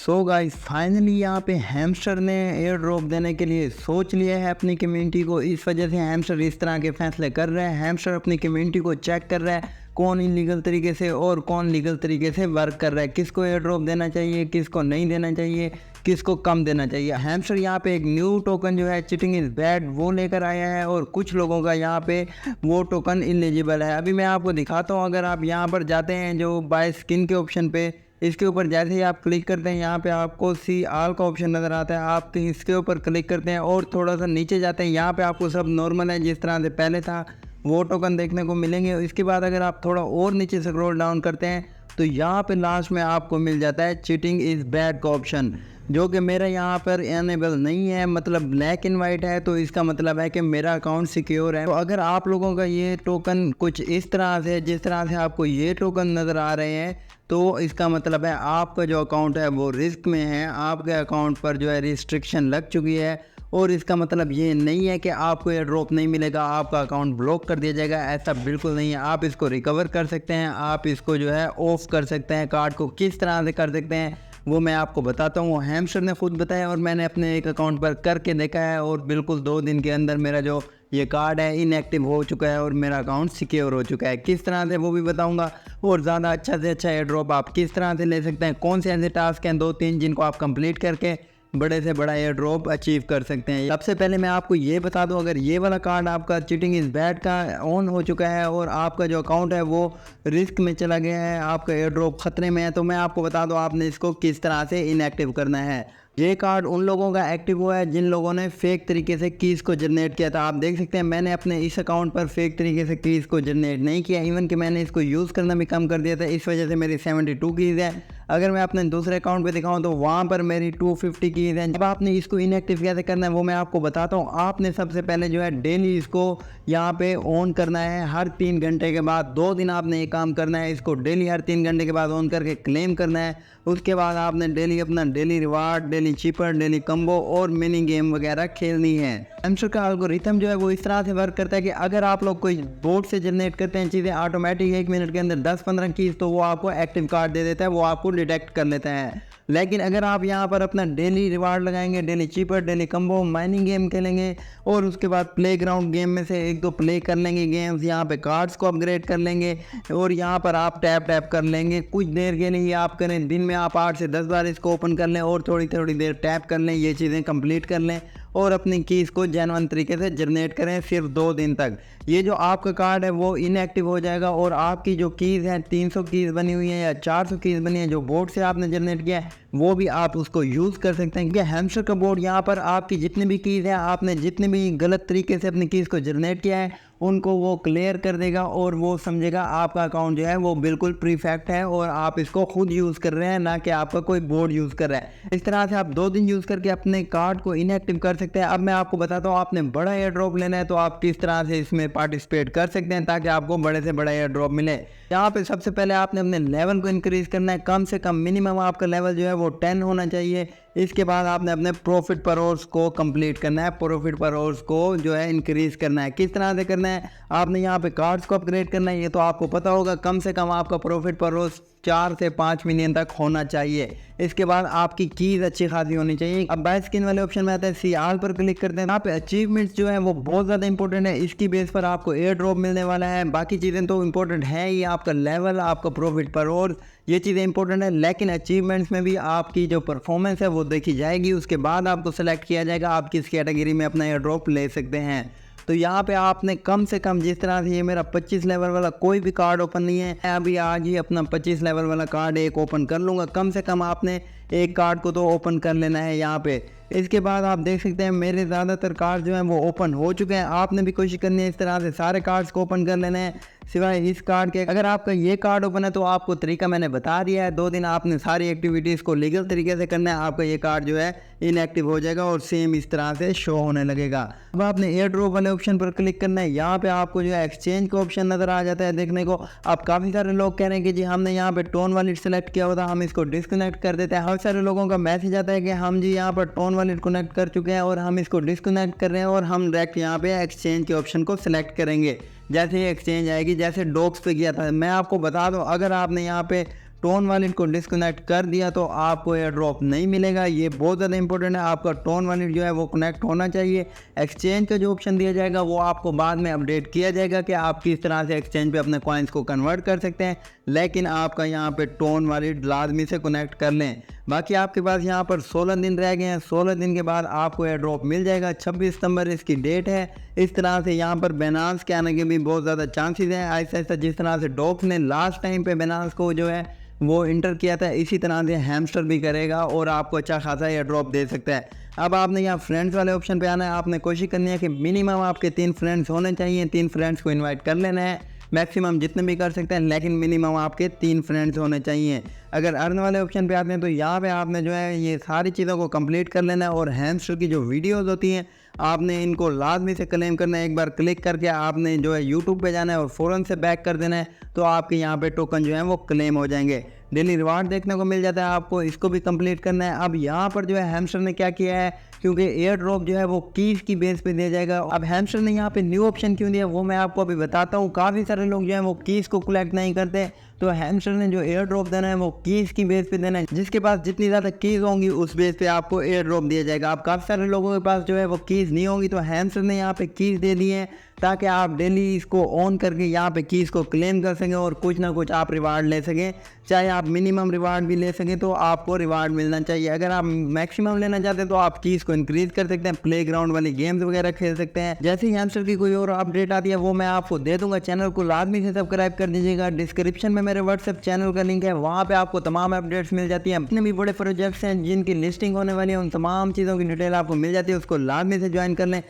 So guys finally यहाँ पे hamster ने एयर ड्रॉप देने के लिए सोच लिया है अपनी कम्युनिटी को। इस वजह से हैमस्टर इस तरह के फैसले कर रहे हैं। हैमस्टर अपनी कम्युनिटी को चेक कर रहा है कौन इलीगल तरीके से और कौन लीगल तरीके से वर्क कर रहा है, किसको एयर ड्रॉप देना चाहिए, किसको नहीं देना चाहिए, किसको कम देना चाहिए। हैमस्टर यहाँ पे एक न्यू टोकन जो है चीटिंग इज़ बैड वो लेकर आया है और कुछ लोगों का यहाँ पे वो टोकन इलिजिबल है। अभी मैं आपको दिखाता हूँ। अगर आप यहाँ पर जाते हैं जो बाय स्किन के ऑप्शन पे, इसके ऊपर जैसे ही आप क्लिक करते हैं यहाँ पे आपको सी आल का ऑप्शन नज़र आता है। आप इसके ऊपर क्लिक करते हैं और थोड़ा सा नीचे जाते हैं। यहाँ पे आपको सब नॉर्मल है जिस तरह से पहले था वो टोकन देखने को मिलेंगे। इसके बाद अगर आप थोड़ा और नीचे स्क्रॉल डाउन करते हैं तो यहाँ पे लास्ट में आपको मिल जाता है चीटिंग इज़ बैड का ऑप्शन, जो कि मेरा यहाँ पर एनेबल नहीं है, मतलब ब्लैक एंड वाइट है। तो इसका मतलब है कि मेरा अकाउंट सिक्योर है। तो अगर आप लोगों का ये टोकन कुछ इस तरह से जिस तरह से आपको ये टोकन नज़र आ रहे हैं तो इसका मतलब है आपका जो अकाउंट है वो रिस्क में है, आपके अकाउंट पर जो है रिस्ट्रिक्शन लग चुकी है। और इसका मतलब ये नहीं है कि आपको एयर ड्रॉप नहीं मिलेगा, आपका अकाउंट ब्लॉक कर दिया जाएगा, ऐसा बिल्कुल नहीं है। आप इसको रिकवर कर सकते हैं, आप इसको जो है ऑफ कर सकते हैं। कार्ड को किस तरह से कर सकते हैं वो मैं आपको बताता हूँ। हैमस्टर ने खुद बताया और मैंने अपने एक अकाउंट पर करके देखा है और बिल्कुल 2 दिन के अंदर मेरा जो ये कार्ड है इनएक्टिव हो चुका है और मेरा अकाउंट सिक्योर हो चुका है। किस तरह से वो भी बताऊंगा और ज़्यादा अच्छा से अच्छा एयर ड्रॉप आप किस तरह से ले सकते हैं, कौन से ऐसे टास्क हैं 2-3 जिनको आप कंप्लीट करके बड़े से बड़ा एयर ड्रॉप अचीव कर सकते हैं। सबसे पहले मैं आपको ये बता दूं, अगर ये वाला कार्ड आपका चीटिंग इज़ बैड का ऑन हो चुका है और आपका जो अकाउंट है वो रिस्क में चला गया है, आपका एयर ड्रॉप खतरे में है, तो मैं आपको बता दूं आपने इसको किस तरह से इनएक्टिव करना है। ये कार्ड उन लोगों का एक्टिव हुआ है जिन लोगों ने फेक तरीके से कीज़ को जनरेट किया था। आप देख सकते हैं मैंने अपने इस अकाउंट पर फेक तरीके से कीज़ को जनरेट नहीं किया, इवन कि मैंने इसको यूज़ करना भी कम कर दिया था। इस वजह से मेरी 72 कीज़ है। अगर मैं अपने दूसरे अकाउंट पे दिखाऊं तो वहाँ पर मेरी 250 कीज़ हैं। जब आपने इसको इनएक्टिव कैसे करना है वो मैं आपको बताता हूँ। आपने सबसे पहले जो है डेली इसको यहाँ पे ऑन करना है। हर 3 घंटे के बाद 2 दिन आपने ये काम करना है। इसको डेली हर 3 घंटे के बाद ऑन करके क्लेम करना है। उसके बाद आपने डेली अपना daily reward, daily cheaper, daily combo और मिनी गेम वगैरह खेलनी है। हैमस्टर का एल्गोरिथम जो है वो इस तरह से वर्क करता है कि अगर आप लोग कोई बोर्ड से जनरेट करते हैं चीज़ें ऑटोमेटिक 1 मिनट के अंदर 10-15 कीज़, तो वो आपको एक्टिव कार्ड दे देता है, वो आपको डिटेक्ट कर लेता है। लेकिन अगर आप यहाँ पर अपना डेली रिवार्ड लगाएंगे, daily cheaper, daily combo, mining game खेलेंगे और उसके बाद प्लेग्राउंड गेम में से 1-2 प्ले कर लेंगे गेम्स, यहाँ पे कार्ड्स को अपग्रेड कर लेंगे और यहाँ पर आप टैप कर लेंगे। कुछ देर के लिए आप करें, दिन में आप 8 से 10 बार इसको ओपन कर लें और थोड़ी थोड़ी देर टैप कर लें, ये चीज़ें कंप्लीट कर लें और अपनी कीज़ को जेन्युइन तरीके से जनरेट करें सिर्फ 2 दिन तक। ये जो आपका कार्ड है वो इनएक्टिव हो जाएगा और आपकी जो कीज़ हैं 300 कीज़ बनी हुई है या 400 कीज़ बनी है जो बोर्ड से आपने जनरेट किया है वो भी आप उसको यूज़ कर सकते हैं। क्योंकि हैमस्टर का बोर्ड यहाँ पर आपकी जितनी भी कीज़ हैं, आपने जितने भी गलत तरीके से अपनी कीज़ को जनरेट किया है उनको वो क्लियर कर देगा और वो समझेगा आपका अकाउंट जो है वो बिल्कुल परफेक्ट है और आप इसको खुद यूज़ कर रहे हैं, ना कि आपका कोई बोर्ड यूज़ कर रहा है। इस तरह से आप 2 दिन यूज़ करके अपने कार्ड को इनएक्टिव कर सकते हैं। अब मैं आपको बताता हूँ आपने बड़ा एयर ड्रॉप लेना है तो आप किस तरह से इसमें पार्टिसिपेट कर सकते हैं ताकि आपको बड़े से बड़ा एयर ड्रॉप मिले। यहाँ पे सबसे पहले आपने अपने लेवल को इंक्रीज़ करना है। कम से कम मिनिमम आपका लेवल जो है वो 10 होना चाहिए। इसके बाद आपने अपने प्रॉफिट पर आवर्स को कंप्लीट करना है, प्रॉफिट पर आवर्स को जो है इंक्रीज़ करना है। किस तरह से करना है, आपने यहाँ पे कार्ड्स को अपग्रेड करना है। ये तो आपको पता होगा, कम से कम आपका प्रॉफिट पर आवर्स 4 से 5 मिलियन तक होना चाहिए। इसके बाद आपकी कीज़ अच्छी खासी होनी चाहिए। अब बाय स्किन वाले ऑप्शन में आता है, सी आल पर क्लिक करते हैं। यहाँ पे अचीवमेंट्स जो है वो बहुत ज़्यादा इंपॉर्टेंट है। इसकी बेस पर आपको एयर ड्रॉप मिलने वाला है। बाकी चीज़ें तो इंपॉर्टेंट है ही, आपका लेवल, आपका प्रॉफिट पर आवर्स, ये चीज़ें इंपॉर्टेंट है, लेकिन अचीवमेंट्स में भी आपकी जो परफॉर्मेंस है वो देखी जाएगी। उसके बाद आपको सेलेक्ट किया जाएगा आप किस कैटेगरी में अपना एयर ड्रॉप ले सकते हैं। तो यहाँ पे आपने कम से कम, जिस तरह से ये मेरा 25 लेवल वाला कोई भी कार्ड ओपन नहीं है, मैं अभी आज ही अपना 25 लेवल वाला कार्ड एक ओपन कर लूँगा। कम से कम आपने एक कार्ड को तो ओपन कर लेना है यहाँ पे। इसके बाद आप देख सकते हैं मेरे ज़्यादातर कार्ड जो हैं वो ओपन हो चुके हैं। आपने भी कोशिश करनी है इस तरह से सारे कार्ड्स को ओपन कर लेने हैं सिवाय इस कार्ड के। अगर आपका ये कार्ड ओपन है तो आपको तरीका मैंने बता दिया है। 2 दिन आपने सारी एक्टिविटीज़ को लीगल तरीके से करना है, आपका ये कार्ड जो है इनएक्टिव हो जाएगा और सेम इस तरह से शो होने लगेगा। अब आपने एयर ड्रॉप वाले ऑप्शन पर क्लिक करना है। यहाँ पे आपको जो है एक्सचेंज का ऑप्शन नज़र आ जाता है देखने को। अब काफ़ी सारे लोग कह रहे हैं कि जी हमने यहाँ पे टोन वॉलेट सेलेक्ट किया होता, हम इसको डिस्कनेक्ट कर देते हैं। हर सारे लोगों का मैसेज आता है कि हम जी यहाँ पर टोन वॉलेट कनेक्ट कर चुके हैं और हम इसको डिस्कनेक्ट कर रहे हैं और हम डायरेक्ट यहाँ पे एक्सचेंज के ऑप्शन को सिलेक्ट करेंगे। जैसे ही एक्सचेंज आएगी, जैसे डॉक्स पे किया था, मैं आपको बता दूं, अगर आपने यहाँ पे टोन वॉलेट को डिस्कनेक्ट कर दिया तो आपको एयर ड्रॉप नहीं मिलेगा। ये बहुत ज़्यादा इंपॉर्टेंट है, आपका टोन वॉलेट जो है वो कनेक्ट होना चाहिए। एक्सचेंज का जो ऑप्शन दिया जाएगा वो आपको बाद में अपडेट किया जाएगा कि आप किस तरह से एक्सचेंज पे अपने कॉइन्स को कन्वर्ट कर सकते हैं, लेकिन आपका यहाँ पे टोन वॉलेट लाजमी से कनेक्ट कर लें। बाकी आपके पास यहाँ पर 16 दिन रह गए हैं, 16 दिन के बाद आपको एयर ड्रॉप मिल जाएगा। 26 सितंबर इसकी डेट है। इस तरह से यहाँ पर बैनांस के आने के भी बहुत ज़्यादा चांसेस हैं। ऐसा ऐसा जिस तरह से डॉक्स ने लास्ट टाइम पे बैनांस को जो है वो इंटर किया था, इसी तरह से हैमस्टर भी करेगा और आपको अच्छा खासा एयर ड्रॉप दे सकता है। अब आपने यहाँ फ्रेंड्स वाले ऑप्शन पे आना है। आपने कोशिश करनी है कि मिनिमम आपके 3 फ्रेंड्स होने चाहिए। 3 फ्रेंड्स को इनवाइट कर लेना है, मैक्सिमम जितने भी कर सकते हैं, लेकिन मिनिमम आपके 3 फ्रेंड्स होने चाहिए। अगर अर्न वाले ऑप्शन पे आते हैं तो यहाँ पे आपने जो है ये सारी चीज़ों को कंप्लीट कर लेना है और हैमस्टर की जो वीडियोस होती हैं आपने इनको लाजमी से क्लेम करना है। एक बार क्लिक करके आपने जो है यूट्यूब पे जाना है और फ़ौरन से बैक कर देना है, तो आपके यहाँ पे टोकन जो है वो क्लेम हो जाएंगे। डेली रिवार्ड देखने को मिल जाता है आपको, इसको भी कंप्लीट करना है। अब यहाँ पर जो है हैमस्टर ने क्या किया है, क्योंकि एयर ड्रॉप जो है वो कीज़ की बेस पे दिया जाएगा। अब हैमस्टर ने यहाँ पे न्यू ऑप्शन क्यों दिया वो मैं आपको अभी बताता हूँ। काफ़ी सारे लोग जो है वो कीज़ को कलेक्ट नहीं करते, तो हैमस्टर ने जो एयर ड्रॉप देना है वो कीज़ की बेस पे देना है। जिसके पास जितनी ज़्यादा कीज़ होंगी उस बेस पे आपको एयर ड्रॉप दिया जाएगा। अब काफ़ी सारे लोगों के पास जो है वो कीज़ नहीं होंगी, तो हैमस्टर ने यहाँ पे कीज़ दे दी है ताकि आप डेली इसको ऑन करके यहाँ पे कीज़ को क्लेम कर सकें और कुछ ना कुछ आप रिवार्ड ले सकें। चाहे आप मिनिमम रिवार्ड भी ले सकें तो आपको रिवार्ड मिलना चाहिए। अगर आप मैक्सिमम लेना चाहते हैं तो आप कीज़ को इंक्रीज़ कर सकते हैं, प्लेग्राउंड वाली गेम्स वगैरह खेल सकते हैं। जैसे ही हैमस्टर की कोई और अपडेट आती है वो मैं आपको दे दूंगा। चैनल को लाजमी से सब्सक्राइब कर दीजिएगा। डिस्क्रिप्शन में मेरे व्हाट्सएप चैनल का लिंक है, वहाँ पे आपको तमाम अपडेट्स मिल जाती हैं। अपने भी बड़े प्रोजेक्ट्स हैं जिनकी लिस्टिंग होने वाली है, उन तमाम चीज़ों की डिटेल आपको मिल जाती है, उसको लाजमी से ज्वाइन कर लें।